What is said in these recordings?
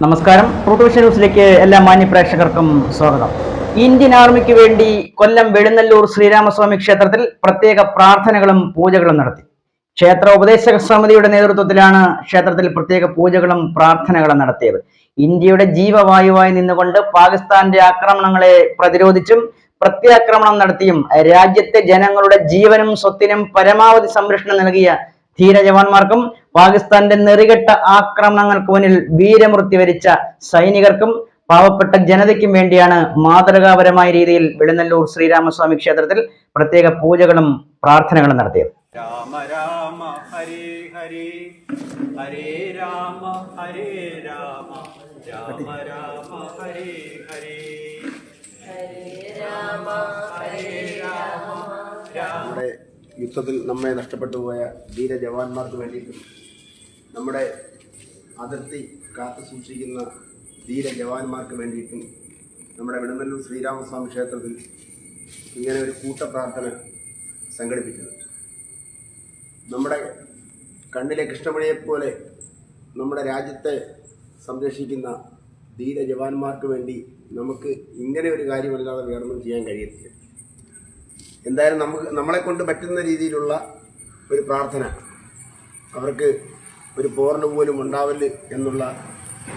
നമസ്കാരം. ട്രൂത്ത് ന്യൂസിലേക്ക് എല്ലാ മാന്യ പ്രേക്ഷകർക്കും സ്വാഗതം. ഇന്ത്യൻ ആർമിക്ക് വേണ്ടി കൊല്ലം വെളുന്നല്ലൂർ ശ്രീരാമസ്വാമി ക്ഷേത്രത്തിൽ പ്രത്യേക പ്രാർത്ഥനകളും പൂജകളും നടത്തി. ക്ഷേത്ര ഉപദേശക സമിതിയുടെ നേതൃത്വത്തിലാണ് ക്ഷേത്രത്തിൽ പ്രത്യേക പൂജകളും പ്രാർത്ഥനകളും നടത്തിയത്. ഇന്ത്യയുടെ ജീവവായുവായി നിന്നുകൊണ്ട് പാകിസ്ഥാന്റെ ആക്രമണങ്ങളെ പ്രതിരോധിച്ചും പ്രത്യാക്രമണം നടത്തിയും രാജ്യത്തെ ജനങ്ങളുടെ ജീവനും സ്വത്തിനും പരമാവധി സംരക്ഷണം നൽകിയ ധീര ജവാന്മാർക്കും പാകിസ്ഥാന്റെ നെറികെട്ട ആക്രമണങ്ങൾക്ക് മുന്നിൽ വീരമൃത്യു വരിച്ച സൈനികർക്കും പാവപ്പെട്ട ജനതയ്ക്കും വേണ്ടിയാണ് മാതൃകാപരമായ രീതിയിൽ വെളുന്നല്ലൂർ ശ്രീരാമസ്വാമി ക്ഷേത്രത്തിൽ പ്രത്യേക പൂജകളും പ്രാർത്ഥനകളും നടത്തിയത്. രാമ രാമ ഹരേ ഹരേ ഹരേ രാമ ഹരേ രാമ രാമ രാമ ഹരേ ഹരേ ഹരേ രാമ ഹരേ രാമ രാമ. യുദ്ധത്തിൽ നമ്മെ നഷ്ടപ്പെട്ടു പോയ ധീര ജവാന്മാർക്ക് വേണ്ടിയിട്ടും നമ്മുടെ അതിർത്തി കാത്തു സൂക്ഷിക്കുന്ന ധീര ജവാന്മാർക്ക് വേണ്ടിയിട്ടും നമ്മുടെ വെളുന്നല്ലൂർ ശ്രീരാമസ്വാമി ക്ഷേത്രത്തിൽ ഇങ്ങനെ ഒരു കൂട്ടപ്രാർത്ഥന സംഘടിപ്പിച്ചത്. നമ്മുടെ കണ്ണിലെ കൃഷ്ണമണിയെപ്പോലെ നമ്മുടെ രാജ്യത്തെ സംരക്ഷിക്കുന്ന ധീര ജവാന്മാർക്ക് വേണ്ടി നമുക്ക് ഇങ്ങനെ ഒരു കാര്യമല്ലാതെ വേറൊന്നും ചെയ്യാൻ കഴിയത്തില്ല. എന്തായാലും നമ്മളെ കൊണ്ട് പറ്റുന്ന രീതിയിലുള്ള ഒരു പ്രാർത്ഥന, അവർക്ക് ഒരു പോറൽ പോലും ഉണ്ടാവല് എന്നുള്ള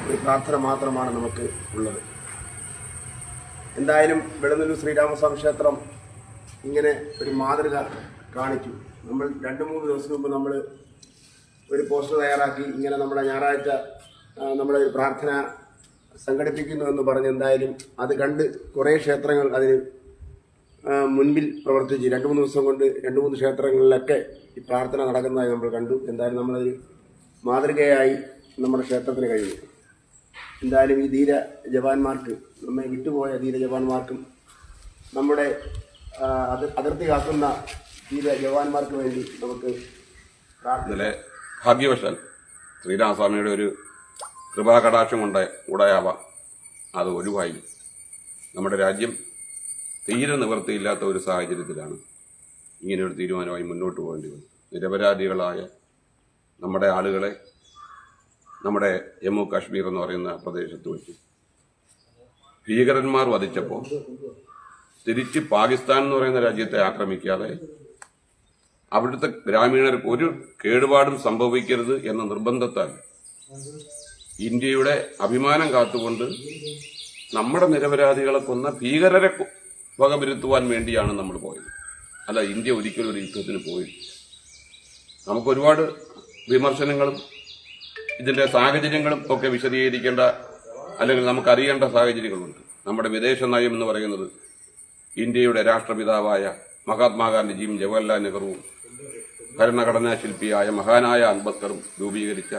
ഒരു പ്രാർത്ഥന മാത്രമാണ് നമുക്ക് ഉള്ളത്. എന്തായാലും വെളുന്നല്ലൂർ ശ്രീരാമസ്വാമി ക്ഷേത്രം ഇങ്ങനെ ഒരു മാതൃക കാണിച്ചു. നമ്മൾ 2-3 ദിവസം മുമ്പ് നമ്മൾ ഒരു പോസ്റ്റർ തയ്യാറാക്കി ഇങ്ങനെ നമ്മുടെ ഞായറാഴ്ച നമ്മുടെ ഒരു പ്രാർത്ഥന സംഘടിപ്പിക്കുന്നു എന്ന് പറഞ്ഞ് എന്തായാലും അത് കണ്ട് കുറേ ക്ഷേത്രങ്ങൾ അതിന് മുൻപിൽ പ്രവർത്തിച്ച് 2-3 ദിവസം കൊണ്ട് 2-3 ക്ഷേത്രങ്ങളിലൊക്കെ ഈ പ്രാർത്ഥന നടക്കുന്നതായി നമ്മൾ കണ്ടു. എന്തായാലും നമ്മളൊരു മാതൃകയായി നമ്മുടെ ക്ഷേത്രത്തിന് കഴിഞ്ഞു. എന്തായാലും ഈ ധീര ജവാന്മാർക്ക്, നമ്മെ വിട്ടുപോയ ധീര ജവാന്മാർക്കും നമ്മുടെ അതിർത്തി കാക്കുന്ന ധീര ജവാന്മാർക്ക് വേണ്ടി നമുക്ക് ഇന്നലെ ഭാഗ്യവശാൽ ശ്രീരാമസ്വാമിയുടെ ഒരു കൃപാകടാക്ഷം ഉണ്ടായാവാം അത് ഒഴിവായി. നമ്മുടെ രാജ്യം തീരെ നിവൃത്തിയില്ലാത്ത ഒരു സാഹചര്യത്തിലാണ് ഇങ്ങനെയൊരു തീരുമാനമായി മുന്നോട്ട് പോകേണ്ടി വന്നത്. നിരപരാധികളായ നമ്മുടെ ആളുകളെ നമ്മുടെ ജമ്മു കാശ്മീർ എന്ന് പറയുന്ന പ്രദേശത്ത് വെച്ച് ഭീകരന്മാർ വധിച്ചപ്പോൾ തിരിച്ച് പാകിസ്ഥാൻ എന്ന് പറയുന്ന രാജ്യത്തെ ആക്രമിക്കാതെ അവിടുത്തെ ഗ്രാമീണർക്ക് ഒരു കേടുപാടും സംഭവിക്കരുത് എന്ന നിർബന്ധത്താൽ ഇന്ത്യയുടെ അഭിമാനം കാത്തുകൊണ്ട് നമ്മുടെ നിരപരാധികളെ കൊന്ന ഭീകരരെ വകവരുത്തുവാൻ വേണ്ടിയാണ് നമ്മൾ പോയത്. അല്ല, ഇന്ത്യ ഒരിക്കലും ഒരു യുദ്ധത്തിന് പോയില്ല. നമുക്ക് ഒരുപാട് വിമർശനങ്ങളും ഇതിന്റെ സാഹചര്യങ്ങളും ഒക്കെ വിശദീകരിക്കേണ്ട അല്ലെങ്കിൽ നമുക്കറിയേണ്ട സാഹചര്യങ്ങളുണ്ട്. നമ്മുടെ വിദേശ നയം എന്ന് പറയുന്നത് ഇന്ത്യയുടെ രാഷ്ട്രപിതാവായ മഹാത്മാഗാന്ധിജിയും ജവഹർലാൽ നെഹ്റുവും ഭരണഘടനാ ശില്പിയായ മഹാനായ അംബേദ്കറും രൂപീകരിച്ച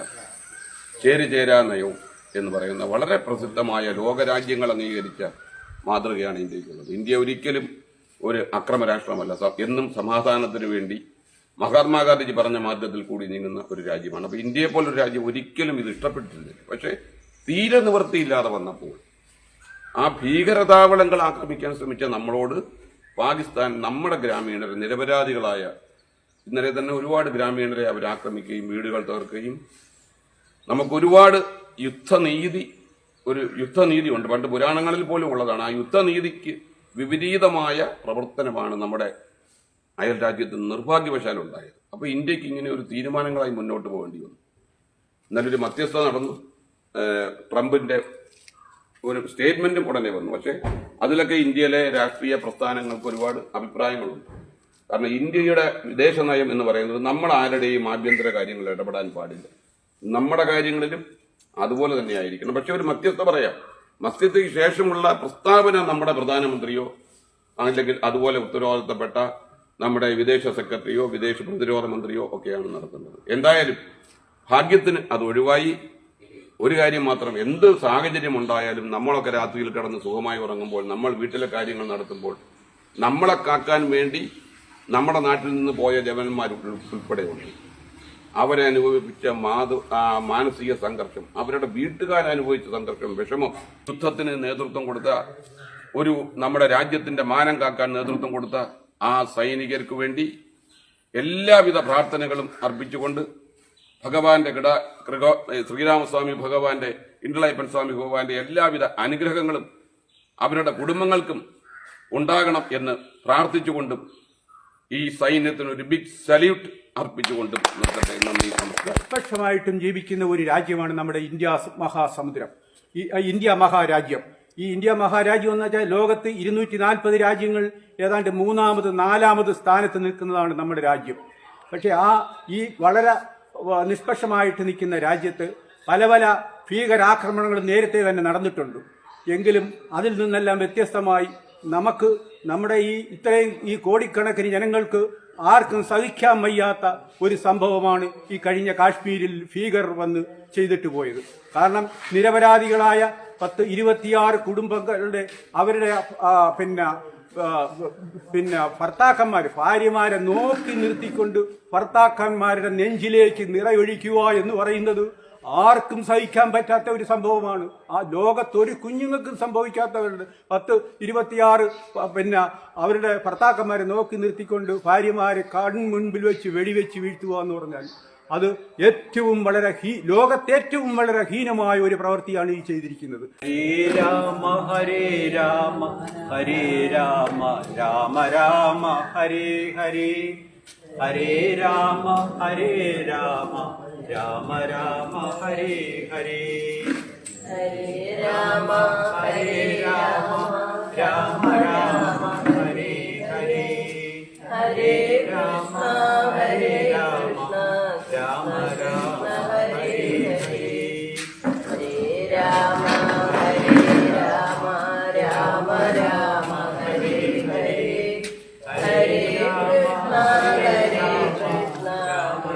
ചേരിചേരാ നയവും എന്ന് പറയുന്ന വളരെ പ്രസിദ്ധമായ ലോകരാജ്യങ്ങൾ അംഗീകരിച്ച മാതൃകയാണ് ഇന്ത്യക്കുള്ളത്. ഇന്ത്യ ഒരിക്കലും ഒരു അക്രമ രാഷ്ട്രമല്ല, എന്നും സമാധാനത്തിന് വേണ്ടി മഹാത്മാഗാന്ധിജി പറഞ്ഞ മാർഗത്തിൽ കൂടി നീങ്ങുന്ന ഒരു രാജ്യമാണ്. അപ്പൊ ഇന്ത്യയെ പോലൊരു രാജ്യം ഒരിക്കലും ഇത് ഇഷ്ടപ്പെട്ടിട്ടില്ല. പക്ഷെ തീരെ നിവൃത്തിയില്ലാതെ വന്നപ്പോൾ ആ ഭീകരതാവളങ്ങൾ ആക്രമിക്കാൻ ശ്രമിച്ച നമ്മളോട് പാകിസ്ഥാൻ നമ്മുടെ ഗ്രാമീണർ നിരപരാധികളായ ഇന്നലെ തന്നെ ഒരുപാട് ഗ്രാമീണരെ അവർ ആക്രമിക്കുകയും വീടുകൾ തകർക്കുകയും നമുക്കൊരുപാട് യുദ്ധനീതി ഉണ്ട്. പണ്ട് പുരാണങ്ങളിൽ പോലും ഉള്ളതാണ്. ആ യുദ്ധനീതിക്ക് വിപരീതമായ പ്രവർത്തനമാണ് നമ്മുടെ അയൽ രാജ്യത്ത് നിർഭാഗ്യവശാലുണ്ടായത്. അപ്പൊ ഇന്ത്യക്ക് ഇങ്ങനെ ഒരു തീരുമാനങ്ങളായി മുന്നോട്ട് പോകേണ്ടി വന്നു. നല്ലൊരു മധ്യസ്ഥത നടന്നു. ട്രംപിന്റെ ഒരു സ്റ്റേറ്റ്മെന്റും ഉടനെ വന്നു. പക്ഷെ അതിലൊക്കെ ഇന്ത്യയിലെ രാഷ്ട്രീയ പ്രസ്ഥാനങ്ങൾക്ക് ഒരുപാട് അഭിപ്രായങ്ങളുണ്ട്. കാരണം ഇന്ത്യയുടെ വിദേശ നയം എന്ന് പറയുന്നത് നമ്മൾ ആരുടെയും ആഭ്യന്തര കാര്യങ്ങളിൽ ഇടപെടാൻ പാടില്ല. നമ്മുടെ കാര്യങ്ങളിലും അതുപോലെ തന്നെ ആയിരിക്കണം. പക്ഷെ ഒരു മധ്യസ്ഥ പറയാം. മധ്യസ്ഥയ്ക്ക് ശേഷമുള്ള പ്രസ്താവന നമ്മുടെ പ്രധാനമന്ത്രിയോ അല്ലെങ്കിൽ അതുപോലെ ഉത്തരവാദിത്തപ്പെട്ട നമ്മുടെ വിദേശ സെക്രട്ടറിയോ വിദേശ പ്രതിരോധ മന്ത്രിയോ ഒക്കെയാണ് നടത്തുന്നത്. എന്തായാലും ഭാഗ്യത്തിന് അത് ഒഴിവായി. ഒരു കാര്യം മാത്രം, എന്ത് സാഹചര്യം ഉണ്ടായാലും നമ്മളൊക്കെ രാത്രിയിൽ കിടന്ന് സുഖമായി ഉറങ്ങുമ്പോൾ, നമ്മൾ വീട്ടിലെ കാര്യങ്ങൾ നടത്തുമ്പോൾ നമ്മളെ കാക്കാൻ വേണ്ടി നമ്മുടെ നാട്ടിൽ നിന്ന് പോയ ജവാന്മാർ ഉൾപ്പെടെയുണ്ട്. അവരനുഭവിച്ച മാനസിക സംഘർഷം, അവരുടെ വീട്ടുകാരനുഭവിച്ച സംഘർഷം, വിഷമം, യുദ്ധത്തിന് നേതൃത്വം കൊടുത്ത നമ്മുടെ രാജ്യത്തിന്റെ മാനം കാക്കാൻ നേതൃത്വം കൊടുത്ത ആ സൈനികർക്ക് വേണ്ടി എല്ലാവിധ പ്രാർത്ഥനകളും അർപ്പിച്ചുകൊണ്ട് ഭഗവാന്റെ ശ്രീരാമസ്വാമി ഭഗവാന്റെ ഇണ്ടളയപ്പൻ സ്വാമി ഭഗവാന്റെ എല്ലാവിധ അനുഗ്രഹങ്ങളും അവരുടെ കുടുംബങ്ങൾക്കും ഉണ്ടാകണം എന്ന് പ്രാർത്ഥിച്ചുകൊണ്ടും ഈ സൈന്യത്തിന് ഒരു ബിഗ് സല്യൂട്ട് അർപ്പിച്ചുകൊണ്ടും നിർത്തട്ടെ. നന്ദി, നമസ്കാരം. നിഷ്പക്ഷമായിട്ടും ജീവിക്കുന്ന ഒരു രാജ്യമാണ് നമ്മുടെ ഇന്ത്യ മഹാസമുദ്രം, ഈ ഇന്ത്യ മഹാരാജ്യം. ഈ ഇന്ത്യ മഹാരാജ്യം എന്ന് വെച്ചാൽ ലോകത്ത് 240 രാജ്യങ്ങൾ ഏതാണ്ട് 3-ാമത് 4-ാമത് സ്ഥാനത്ത് നിൽക്കുന്നതാണ് നമ്മുടെ രാജ്യം. പക്ഷേ ഈ വളരെ നിഷ്പക്ഷമായിട്ട് നിൽക്കുന്ന രാജ്യത്ത് പല പല ഭീകരാക്രമണങ്ങൾ നേരത്തെ തന്നെ നടന്നിട്ടുണ്ട്. എങ്കിലും അതിൽ നിന്നെല്ലാം വ്യത്യസ്തമായി നമുക്ക് നമ്മുടെ ഇത്രയും കോടിക്കണക്കിന് ജനങ്ങൾക്ക് ആർക്കും സഹിക്കാൻ വയ്യാത്ത ഒരു സംഭവമാണ് ഈ കഴിഞ്ഞ കാശ്മീരിൽ ഭീകരർ വന്ന് ചെയ്തിട്ട് പോയത്. കാരണം നിരപരാധികളായ 26 കുടുംബങ്ങളുടെ അവരുടെ പിന്നെ ഭാര്യമാരെ നോക്കി നിർത്തിക്കൊണ്ട് ഭർത്താക്കന്മാരുടെ നെഞ്ചിലേക്ക് നിറയൊഴിക്കുക എന്ന് പറയുന്നത് ആർക്കും സഹിക്കാൻ പറ്റാത്ത ഒരു സംഭവമാണ്. ലോകത്തൊരു കുഞ്ഞുങ്ങൾക്കും സംഭവിക്കാത്തവരുണ്ട്. 26 അവരുടെ ഭർത്താക്കന്മാരെ നോക്കി നിർത്തിക്കൊണ്ട് ഭാര്യമാരെ കൺമുൻപിൽ വെച്ച് വെടിവെച്ച് വീഴ്ത്തുക എന്ന് പറഞ്ഞാൽ അത് ഏറ്റവും ലോകത്തെ ഏറ്റവും വളരെ ഹീനമായ ഒരു പ്രവൃത്തിയാണ് ഈ ചെയ്തിരിക്കുന്നത്. ഹരേ രാമ ഹരേ രാമ ഹരേ രാമ രാമ രാമ ഹരേ ഹരേ ഹരേ രാമ ഹരേ രാമ രാമ രാമ ഹരേ ഹരേ ഹരേ രാമ ഹരേ രാമ രാമ രാമ ഹരേ ഹരേ ഹരേ രാമ ഹരേ രാമ രാമ രാമ ഹരേ ഹരേ ഹരേ രാമ ഹരേ രാമ രാമ രാമ ഹരേ ഹരേ ഹരേ കൃഷ്ണ ഹരേ കൃഷ്ണ ഹരേ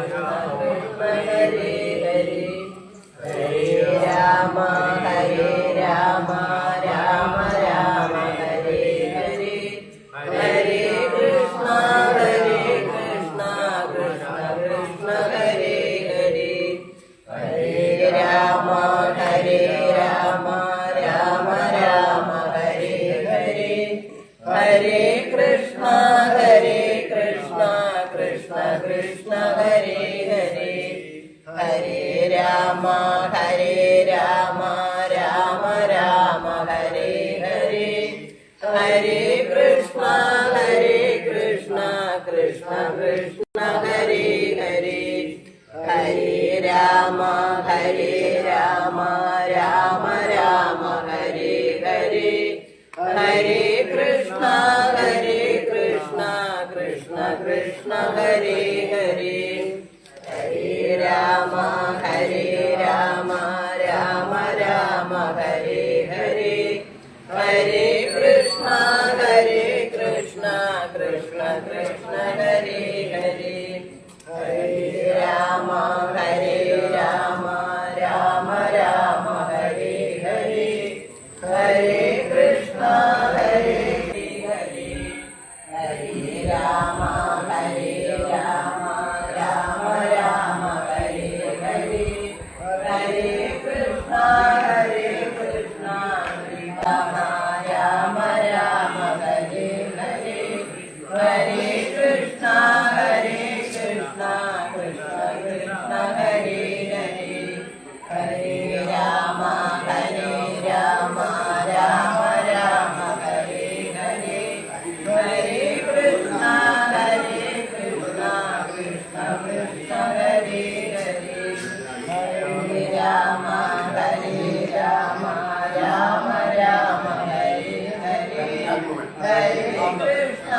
ഹരേ ഹരേ രാമ ഹരേ രാമ രാമ രാമ ഹരേ ഹരേ ഹരേ കൃഷ്ണ കൃഷ്ണ കൃഷ്ണ ഹരേ ഹരേ ഹരേ രാമ ഹരേ രാമ രാമ രാമ ഹരേ ഹരേ ഹരേ കൃഷ്ണ കൃഷ്ണ കൃഷ്ണ ഹരേ ഹരേ ഹരേ രാമ രാമ രാമ ഹരേ ഹരേ ഹരേ കൃഷ്ണ കൃഷ്ണ കൃഷ്ണ ഹരേ ഹരേ ഹരേ രാമ രാമ രാമ ഹരേ ഹരേ ഹരേ കൃഷ്ണ കൃഷ്ണ കൃഷ്ണ ഹരേ ഹരേ ഹരേ രാമ രാമ രാമ ഹരേ ഹരേ ഹരേ കൃഷ്ണ കൃഷ്ണ കൃഷ്ണ ഹരേ ഹരേ ഹരേ രാമ രാമ രാമ ഹരേ ഹരേ ഹരേ കൃഷ്ണ ഹരേ രാമ രാമ രാമ ഹരേ ഹരേ ഹരേ കൃഷ്ണ രാമ രാമ ഹരേ ഹരേ ഹരേ കൃഷ്ണ കൃഷ്ണ കൃഷ്ണ ഹരേ ഹരേ ഹരേ രാമ രാമ രാമ ഹരേ ഹരേ ഹരേ കൃഷ്ണ കൃഷ്ണ കൃഷ്ണ ഹരേ ഹരേ ഹരേ രാമ രാമ രാമ ഹരേ ഹരേ ഹരേ കൃഷ്ണ